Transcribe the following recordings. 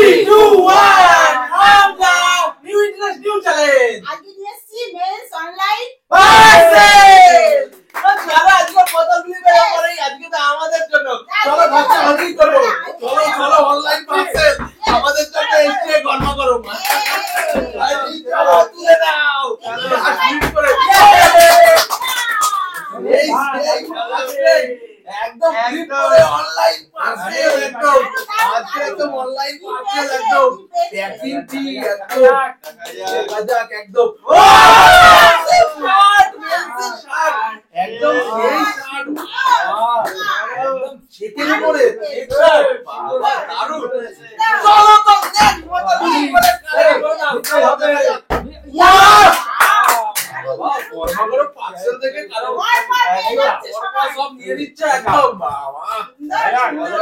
3, 2, 1, হামলা! New interest new challenge! আজকে নিয়ে এসেছি মেন্স অনলাইন পার্সেল! চলো আজকে বোতলগুলি বের করে আজকে তো আমাদের জন্য। চলো বাচ্চা হাজির করো। চলো অনলাইন পার্সেল আমাদের জন্য এসে গণনা করো। চলো তুলে দাও। চলো হাজির করে। একদম ফ্লিপ করে অনলাইন পার্সেল একদম আজকে একদম অনলাইন পার্সেল একদম প্যাকিং টি একদম গাজাক একদম শার্ট মেন্সের শার্ট একদম সেই শার্ট একদম চেকের উপরে বাবা দারুণ চলো তো দেখ মজা করে হবে গরমাগরম পার্সেল থেকে কারো সব নিয়ে নিচ্ছে একদম বাবা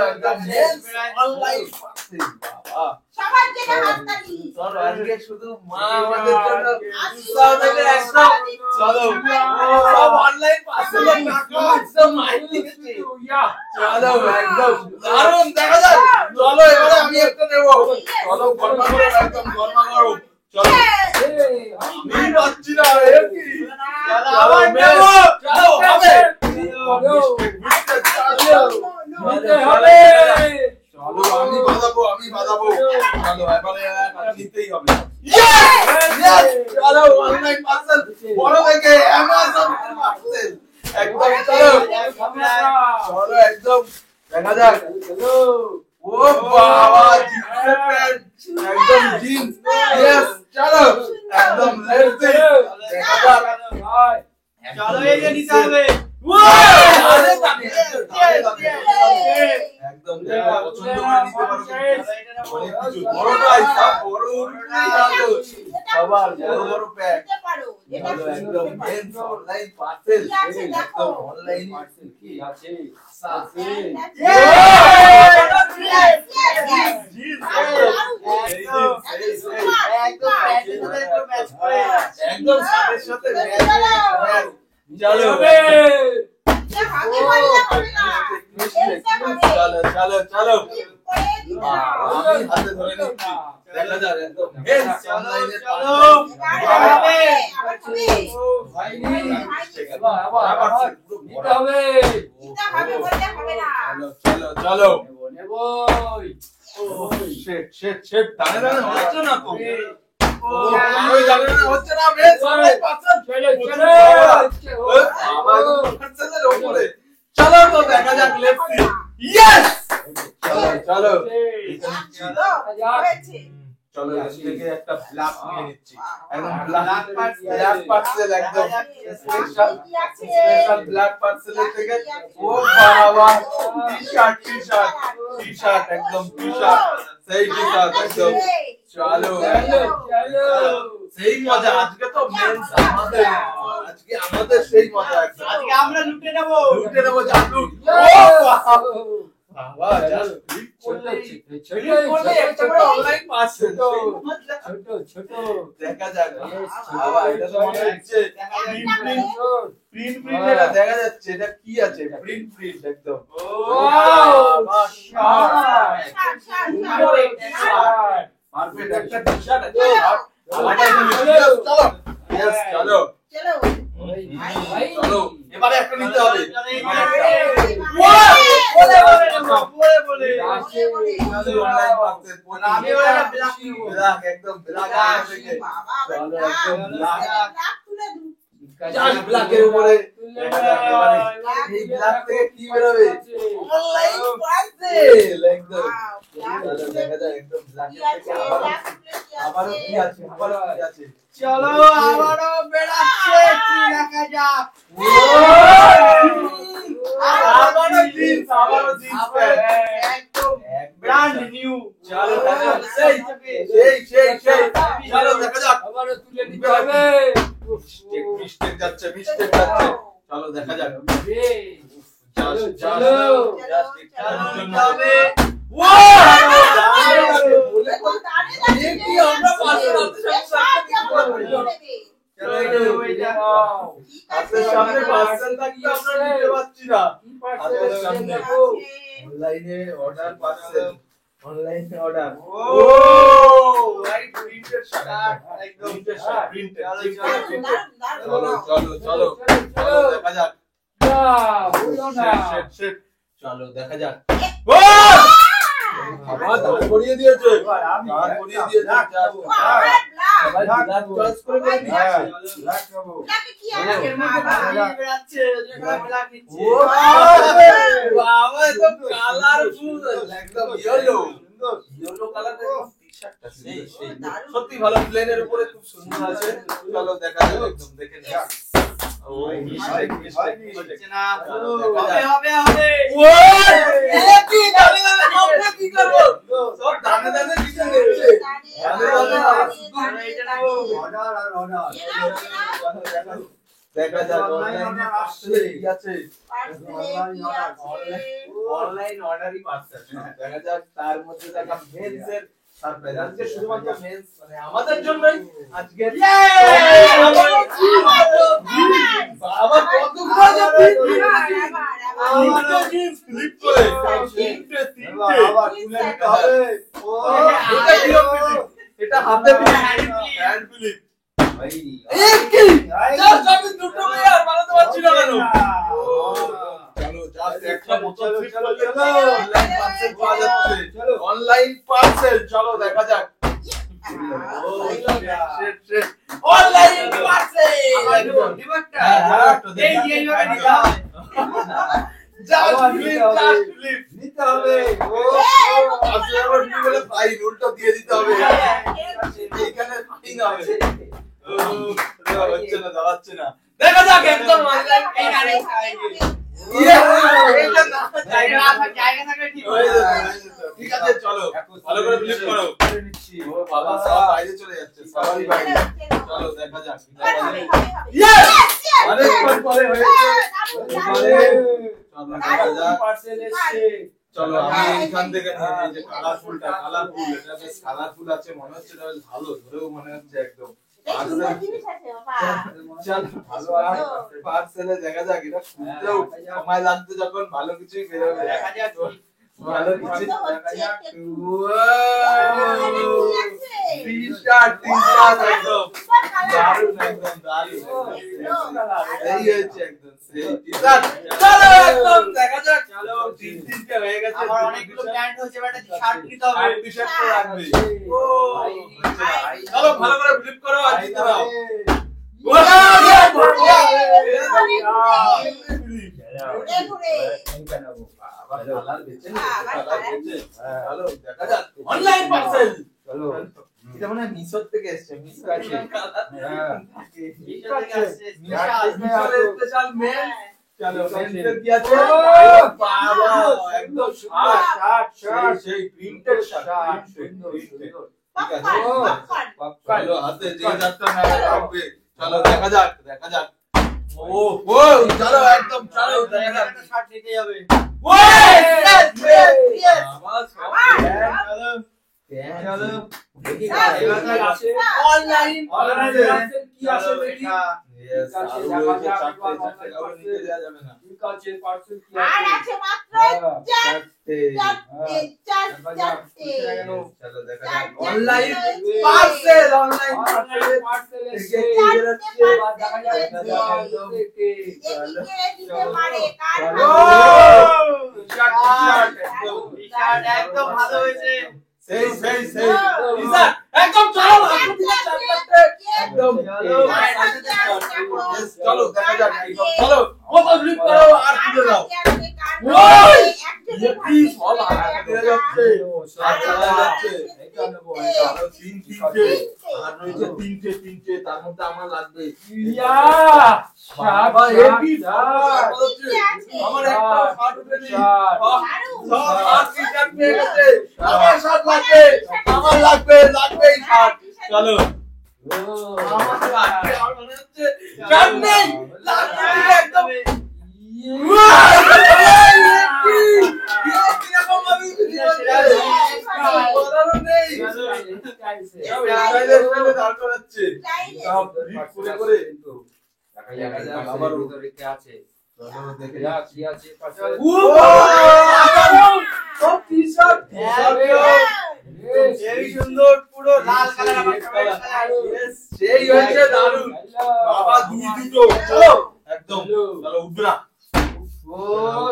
একদম মেন্স অনলাইন পার্সেল বাবা সবার জন্য হাততালি চলো আজকে শুধু মা আমাদের জন্য উৎসাহ দেবে একদম চলো সব অনলাইন পার্সেল একদম মাইন্ড দিচ্ছি চলো একদম দারুণ দেখা যাক চলো এবারে আমি একটা নেব চলো গরমাগরম একদম গরমাগরম চলো আমি পাচ্ছি না এর কি চলো মেস চলো হবে নিতে হবে চলো আমি বাজাবো চলো এবারে নিতেই হবে ইয়েস চলো অনলাইন পার্সেল বড় থেকে অ্যামাজন পার্সেল একদম চলো একদম দেখা যাক চলো ও বাবা জিন্সের প্যান্ট একদম জিন্স ইয়েস চলো একদম লেটস দেখা যাক চলো এই যে নিতে হবে একদম পছন্দ করে নিতে পারো অনেক কিছু বড়টাই সব বড় সবার বড় বড় প্যাক একদম মেন্স অনলাইন পার্সেল একদম অনলাইন পার্সেল কি আছে একদম সাথে সাথে চলো চলো চলো চলো আমি হাতে ধরে নিচ্ছি দেখা যাক একদম মেন্স অনলাইনে চলো চলো চলো শেট শেট শেট দাঁড়ে দাঁড়ে হচ্ছে না তো হচ্ছে না মেন্স অনলাইন পার্সেল চলো তো দেখা যাক লেটস সি ইয়েস চলো চলো এদিকে একটা ব্ল্যাক নিয়ে নিচ্ছি একদম ব্ল্যাক পার্সেল একদম স্পেশাল ব্ল্যাক পার্সেলের থেকে ও বাবা টি-শার্ট একদম টি-শার্ট সেই টি-শার্ট একদম চলো সেই মজা আজকে তো মেন্স আমাদের সেই মজা একদম আজকে আমরা লুটে নেব জাদু বাবা জাস্ট অনলাইন পার্সেল ছোট দেখা যাক বাবা এটা তো মনে হচ্ছে প্রিন্ট এটা দেখা যাচ্ছে এটা কি আছে প্রিন্ট একদম পারফেক্ট একটা টি-শার্ট আছে চলো চলো এবারে একটা নিতে হবে একদম ব্ল্যাকের উপরে এই ব্ল্যাক থেকে কি বেরোবে অনলাইন পার্সেল একদম দেখা যায় একদম ব্ল্যাকের থেকে আবারও কি আছে চলো আবারও বেরাচ্ছে কি দেখা যাক আবারও জিন্স একদম ব্র্যান্ড নিউ চলো সেই চলো দেখা যাক আবারও তুলে নিতে হবে মিস্টেক যাচ্ছে চলো দেখা যাক চলো অনলাইনে অর্ডার পার্সেল অনলাইন অর্ডার ও ভাই প্রিন্টেড শার্ট একদম প্রিন্টেড শার্ট প্রিন্টেড দারুণ। চলো দেখা যাক শেট চলো দেখা যাক আবার দাঁড় করিয়ে দিয়েছে দাঁড় করিয়ে দিয়েছে সবাই চয়েস করে নিয়েছে নাকি কি ব্ল্যাকের মধ্যে বাড়িয়ে বেড়াচ্ছে যেখানে ব্ল্যাক নিচ্ছে বাবা তো কালারফুল একদম ইয়েলো কালারের টি-শার্টটা সেই সত্যি ভালো প্লেনের উপরে খুব সুন্দর আছে চলো দেখা যাক একদম দেখে নিই ও মিস্টেক হচ্ছে না হবে এ কি দাঁড়ে আমরা কি করব সব দাঁড়ে কিছু দেখছে দেখা যাক অনলাইনে আসছে কি আছে অনলাইন অর্ডারই পাচ্ছে দেখা যাক তার মধ্যে দেখা মেন্সের সারপ্রাইজ আজকে শুধুমাত্র মেন্স মানে আমাদের জন্যই আজকে বাবা কতগুলো যাবে তিনটে জিন্স ফ্লিপ করে তিনটে আবার তুলে নিতে হবে এটা ডিও এটা হাতে হ্যান্ড ফ্লিপ ভাই এই কি জাস্ট আমি দুটো মেয়ার বানাতে পারছি না কেন চলো জাস্ট একটা বোতল ফ্লিপ করে অনলাইন পার্সেল পাওয়া যাচ্ছে অনলাইন পার্সেল চলো দেখা যাক অনলাইন পার্সেল এই যে এইভাবে নিতে হবে জাস্ট ফ্লিপ নিতে হবে আসলে আবার কি বলে ফাইন উল্টো দিয়ে দিতে হবে এইখানে ফাইন হবে হচ্ছে না দাঁড়াচ্ছে না দেখা যাক একদম অনলাইন জায়গা থাকলে ঠিক হয়ে যাবে ঠিক আছে চলো ভালো করে ফ্লিপ করো ও বাবা সব বাইরে চলে যাচ্ছে সবারই বাইরে চলো দেখা যাক ইয়েস অনেকক্ষণ পরে হয়েছে চলো দেখা যাক পার্সেল এসেছে চলো আমি এইখান থেকে নিয়ে এই যে কালারফুল এটা বেশ কালারফুল আছে মনে হচ্ছে এটা বেশ ভালো ধরেও মনে হচ্ছে একদম পার্সেলে দেখা যাক এটা খুলতেও সময় লাগছে যখন ভালো কিছুই বেরোবে দেখা যাক ভালো কিছু টি-শার্ট একদম দারুণ একদম দারুণ এই হচ্ছে একদম সেই টি-শার্ট চলো একদম দেখা যাক চলো তিনটে হয়ে গেছে আমার অনেকগুলো প্যান্ট হচ্ছে বাট শার্ট নিতে হবে আর টি-শার্ট তো রাখবে ও চলো ভালো করে ফ্লিপ করো আর জিতে নাও অনলাইন পার্সেল এটা মনে হয় মিশর থেকে এসেছে মিশর আছে স্পেশাল মেল চলো মেন্সের কি আছে বাবা একদম শার্ট সেই প্রিন্টেড শার্ট ঠিক আছে চলো হাতে যে যাত্রা না রাখবে চলো দেখা যাক ও চলো একদম চলো দেখা যাক শার্ট নিতে যাবে অনলাইন কি আছে দেখি অনলাইন পার্সেল একদম ভালো হয়েছে সেই একদম চলো একদম চলো দেখা যাক চলো কত ফ্লিপ করো আর তুলে দাও সব আগে যাচ্ছে আর রয়েছে তিনটে তার মধ্যে আমার লাগবে আমার একটা শার্ট উঠে নি শার্ট পেয়ে গেছে আমার শার্ট লাগবে এই শার্ট চলো আমার লাগবে আর মনে হচ্ছে শার্ট নেই লাগবে একদম চলো দেখে যাক কি আছে পাশে সব টি-শার্ট হেবি সুন্দর পুরো লাল কালার আমার favorite color। Yes, সেই হচ্ছে দারুণ বাবা দুটো চলো একদম চলো উঠবে না ও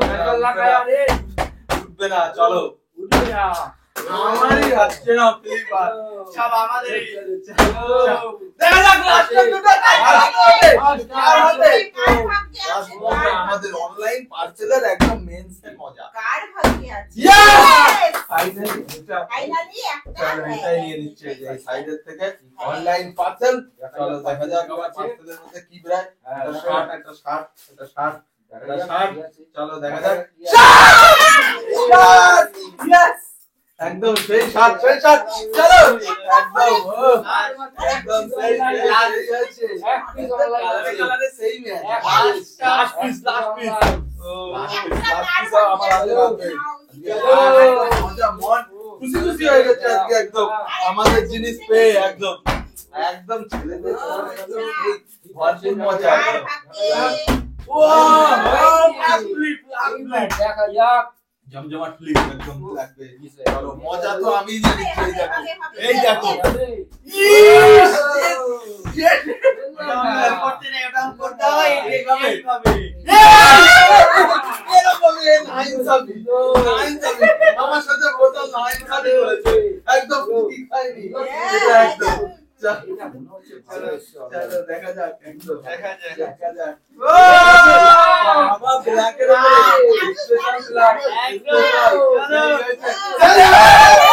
সাইকেল লাগায়া রে উঠবে না চলো উঠবে না আমারই হচ্ছে না ফিলিপার সব আমাদেরই। দেখা যাক লাস্টের দুটো আমাদের অনলাইন পার্সেলের একদম মেন সেট মজা কার ভাগ্যে আছে Yes! ফাইনালি এটা ফাইনালি একটা চলো এটাই নিয়ে নিচ্ছে যে সাইডের থেকে অনলাইন পার্সেল চলো দেখা যাক আমার পার্সেলের মধ্যে কি বেরায় একটা শার্ট চলো দেখা যাক ইয়েস একদম সেই শার্ট চলো একদম সেই আছে এক পিস অনলাইন কালারে সেই ম্যাচ লাস্ট পিস ও মজা মন খুশি হয়ে গেছে আজকে একদম আমাদের জিনিস পেয়ে একদম ছেলেদের ভরপুর মজা কার ভাগ্যে দেখা যাক জমজমাট ফ্লিপ একদম লাগবে চলো মজা তো আমি নিয়ে নিচ্ছি এই দেখো করতে নেই ওটা করতে হয় এইভাবে আমার সাথে বোতল লাইন খালি করেছে একদম কি খাইনি একদম এটা মনে হচ্ছে ভালো চলো দেখা যাক একদম দেখা যাক। দেখা যাক আমার ব্ল্যাকের স্পেশাল ব্ল্যাক একদম। চলো